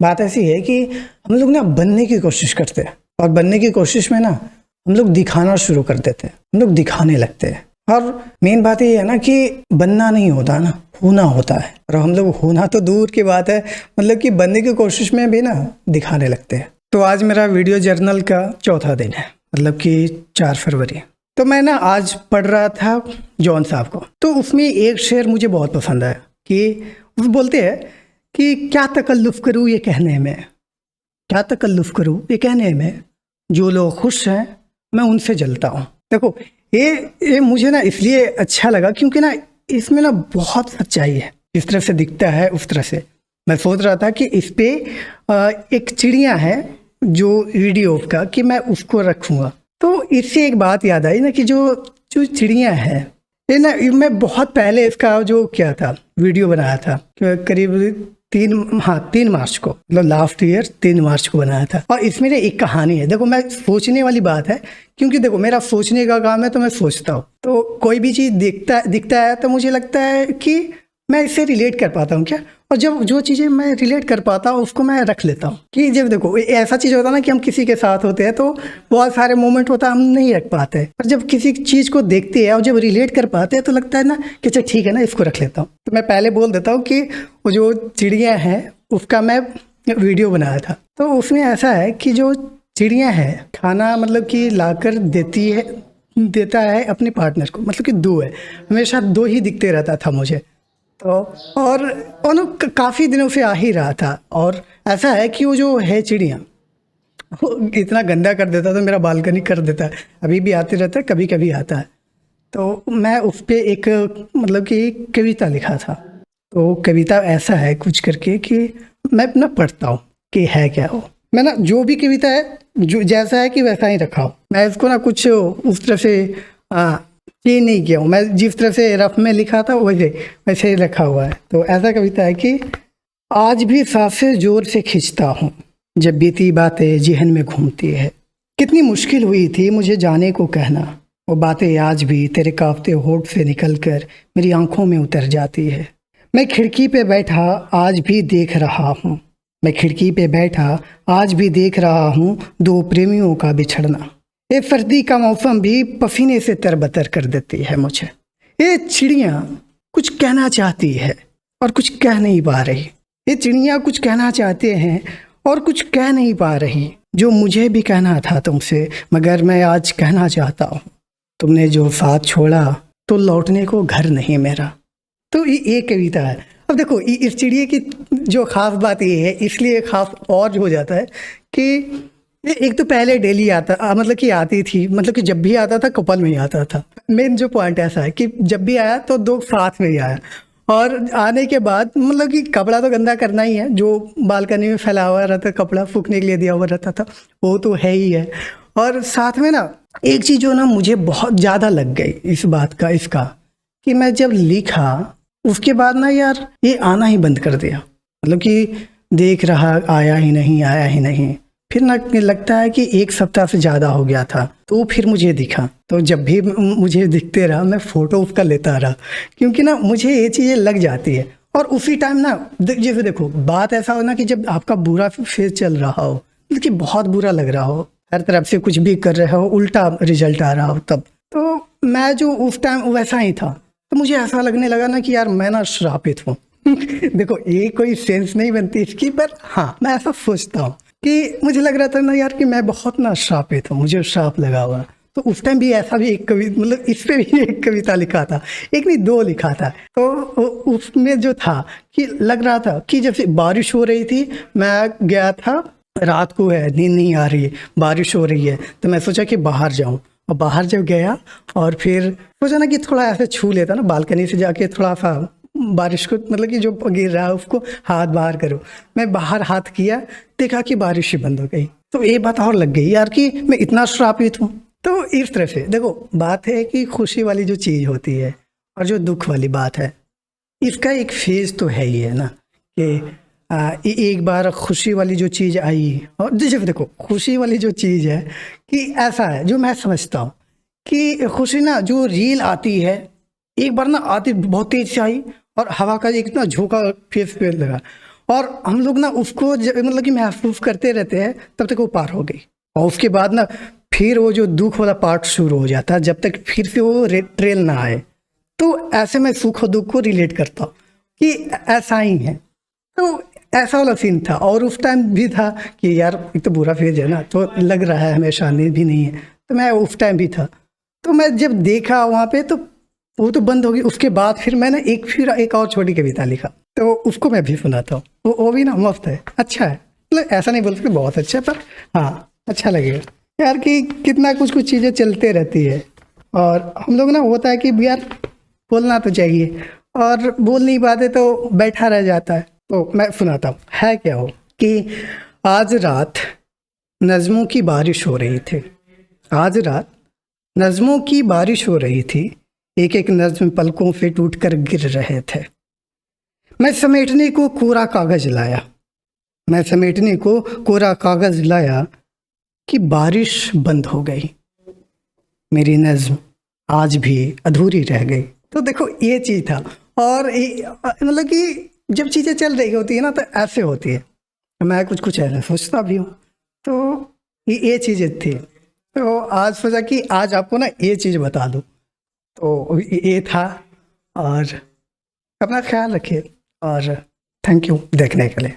बात ऐसी है कि हम लोग ना बनने की कोशिश करते हैं और बनने की कोशिश में ना हम लोग दिखाना शुरू कर देते हैं, हम लोग दिखाने लगते हैं। और मेन बात ये है ना कि बनना नहीं होता ना, होना होता है। और हम लोग होना तो दूर की बात है, मतलब कि बनने की कोशिश में भी ना दिखाने लगते हैं। तो आज मेरा वीडियो जर्नल का चौथा दिन है, मतलब कि 4 फरवरी। तो मैं ना आज पढ़ रहा था जॉन साहब को, तो उसमें एक शेर मुझे बहुत पसंद आया कि वो बोलते हैं कि क्या तकल्लुफ़ करूँ ये कहने में, क्या तकल्लुफ़ करूँ ये कहने में, जो लोग खुश हैं मैं उनसे जलता हूँ। देखो ये मुझे ना इसलिए अच्छा लगा क्योंकि ना इसमें ना बहुत सच्चाई है। जिस तरह से दिखता है उस तरह से मैं सोच रहा था कि इस पे एक चिड़िया है जो वीडियो का, कि मैं उसको रखूँगा। तो इससे एक बात याद आई ना कि जो चिड़िया है ये ना, मैं बहुत पहले इसका जो क्या था वीडियो बनाया था, करीब 3 मार्च को, मतलब लास्ट ईयर 3 मार्च को बनाया था। और इसमें ना एक कहानी है। देखो मैं सोचने वाली बात है, क्योंकि देखो मेरा सोचने का काम है तो मैं सोचता हूँ। तो कोई भी चीज़ दिखता है तो मुझे लगता है कि मैं इससे रिलेट कर पाता हूँ क्या, और जब जो चीज़ें मैं रिलेट कर पाता हूँ उसको मैं रख लेता हूँ। कि जब देखो ऐसा चीज़ होता है ना कि हम किसी के साथ होते हैं तो बहुत सारे मोमेंट होता है हम नहीं रख पाते, पर जब किसी चीज़ को देखते हैं और जब रिलेट कर पाते हैं तो लगता है ना कि अच्छा ठीक है ना, इसको रख लेता हूँ। तो मैं पहले बोल देता हूँ कि वो जो चिड़िया है उसका मैं वीडियो बनाया था। तो उसमें ऐसा है कि जो चिड़िया है खाना मतलब कि लाकर देता है अपने पार्टनर को, मतलब कि 2 है, हमेशा 2 ही दिखते रहता था मुझे। तो और काफ़ी दिनों से आ ही रहा था। और ऐसा है कि वो जो है चिड़िया वो इतना गंदा कर देता था, मेरा बालकनी कर देता है, अभी भी आते रहता है, कभी कभी आता है। तो मैं उस पर एक मतलब कि एक कविता लिखा था। तो कविता ऐसा है कुछ करके कि मैं अपना पढ़ता हूँ कि है क्या हो। मैं ना जो भी कविता है जो जैसा है कि वैसा ही रखा हूँ, मैं इसको ना कुछ उस तरह से चेंज नहीं किया हूँ। मैं जिस तरह से रफ में लिखा था वैसे ही रखा हुआ है। तो ऐसा कविता है कि आज भी सांसें जोर से खींचता हूँ जब बीती बातें जिहन में घूमती है। कितनी मुश्किल हुई थी मुझे जाने को कहना, वो बातें आज भी तेरे कांपते होठ से निकलकर मेरी आंखों में उतर जाती है। मैं खिड़की पे बैठा आज भी देख रहा हूँ, मैं खिड़की पे बैठा आज भी देख रहा हूँ 2 प्रेमियों का बिछड़ना। ये सर्दी का मौसम भी पसीने से तरबतर कर देती है मुझे। ये चिड़िया कुछ कहना चाहती है और कुछ कह नहीं पा रही। ये चिड़िया कुछ कहना चाहते हैं और कुछ कह नहीं पा रही, जो मुझे भी कहना था तुमसे, मगर मैं आज कहना चाहता हूँ। तुमने जो साथ छोड़ा तो लौटने को घर नहीं मेरा। तो ये कविता है। अब देखो इस चिड़िया की जो ख़ास बात ये है, इसलिए ख़ास और हो जाता है कि एक तो पहले डेली आता, मतलब कि आती थी, मतलब कि जब भी आता था कपल में ही आता था। मेन जो पॉइंट ऐसा है कि जब भी आया तो 2 साथ में ही आया। और आने के बाद मतलब कि कपड़ा तो गंदा करना ही है, जो बालकनी में फैला हुआ रहता कपड़ा सूखने के लिए दिया हुआ रहता था वो तो है ही है। और साथ में ना एक चीज़ जो ना मुझे बहुत ज़्यादा लग गई इस बात का, इसका कि मैं जब लिखा उसके बाद ना यार ये आना ही बंद कर दिया, मतलब कि देख रहा आया ही नहीं। फिर ना लगता है कि 1 सप्ताह से ज़्यादा हो गया था, तो फिर मुझे दिखा। तो जब भी मुझे दिखते रहा मैं फ़ोटो उसका लेता रहा, क्योंकि ना मुझे ये चीज़ें लग जाती है। और उसी टाइम ना जैसे देखो बात ऐसा हो ना कि जब आपका बुरा फेज चल रहा हो, मतलब कि बहुत बुरा लग रहा हो, हर तरफ से कुछ भी कर रहे हो, उल्टा रिजल्ट आ रहा हो, तब तो मैं जो उस टाइम वैसा ही था। तो मुझे ऐसा लगने लगा ना कि यार मैं ना श्रापित हूँ। देखो ये कोई सेंस नहीं बनती इसकी, पर हाँ मैं ऐसा सोचता हूँ कि मुझे लग रहा था ना यार कि मैं बहुत ना श्रापित हूँ, मुझे श्राप लगा हुआ। तो उस टाइम भी ऐसा भी एक मतलब इस पे भी एक कविता लिखा था, एक नहीं 2 लिखा था। तो उसमें जो था कि लग रहा था कि जैसे बारिश हो रही थी, मैं गया था, रात को है, नींद नहीं आ रही है, बारिश हो रही है, तो मैं सोचा कि बाहर जाऊँ। और बाहर जब गया और फिर सोचा ना कि थोड़ा ऐसे छू लेता ना, बालकनी से जाके थोड़ा सा बारिश को, मतलब कि जो गिर रहा है उसको हाथ बाहर करो। मैं बाहर हाथ किया, देखा कि बारिश ही बंद हो गई। तो ये बात और लग गई यार कि मैं इतना श्रापित हूँ। तो इस तरह से देखो बात है कि खुशी वाली जो चीज़ होती है और जो दुख वाली बात है, इसका एक फेज तो है ही है ना कि एक बार खुशी वाली जो चीज़ आई, और जैसे देखो खुशी वाली जो चीज़ है कि ऐसा है जो मैं समझता हूँ कि खुशी ना जो रील आती है, एक बार ना आती बहुत तेज से आई और हवा का एक ना झोंका फेस पे लगा, और हम लोग ना उसको मतलब कि महसूस करते रहते हैं तब तक वो पार हो गई। और उसके बाद ना फिर वो जो दुख वाला पार्ट शुरू हो जाता है, जब तक फिर से वो ट्रेल ना आए। तो ऐसे मैं सुख और दुख को रिलेट करता हूँ कि ऐसा ही है। तो ऐसा वाला सीन था। और उस टाइम भी था कि यार एक तो बुरा फेज है ना, तो लग रहा है हमेशा नींद भी नहीं है, तो मैं उस टाइम भी था। तो मैं जब देखा वहाँ पे तो वो तो बंद हो गई। उसके बाद फिर मैंने फिर एक और छोटी कविता लिखा, तो उसको मैं भी सुनाता हूँ। वो भी ना मस्त है, अच्छा है। मतलब ऐसा नहीं बोल सकते बहुत अच्छा है, पर हाँ अच्छा लगेगा यार कि कितना कुछ कुछ चीज़ें चलते रहती है। और हम लोग ना होता है कि यार बोलना तो चाहिए, और बोल नहीं पाते तो बैठा रह जाता है। तो मैं सुनाता हूँ। है क्या हो कि आज रात नज़्मों की बारिश हो रही थी। आज रात नज़्मों की बारिश हो रही थी। एक एक नज़्म पलकों से टूटकर गिर रहे थे। मैं समेटने को कोरा कागज लाया। मैं समेटने को कोरा कागज लाया कि बारिश बंद हो गई। मेरी नज़्म आज भी अधूरी रह गई। तो देखो ये चीज़ था। और मतलब कि जब चीज़ें चल रही होती है ना तो ऐसे होती है। मैं कुछ कुछ ऐसा सोचता भी हूँ। तो ये चीज़ें थी। तो आज सोचा कि आज आपको ना ये चीज़ बता दूँ। तो ये था। और अपना ख्याल रखिए, और थैंक यू देखने के लिए।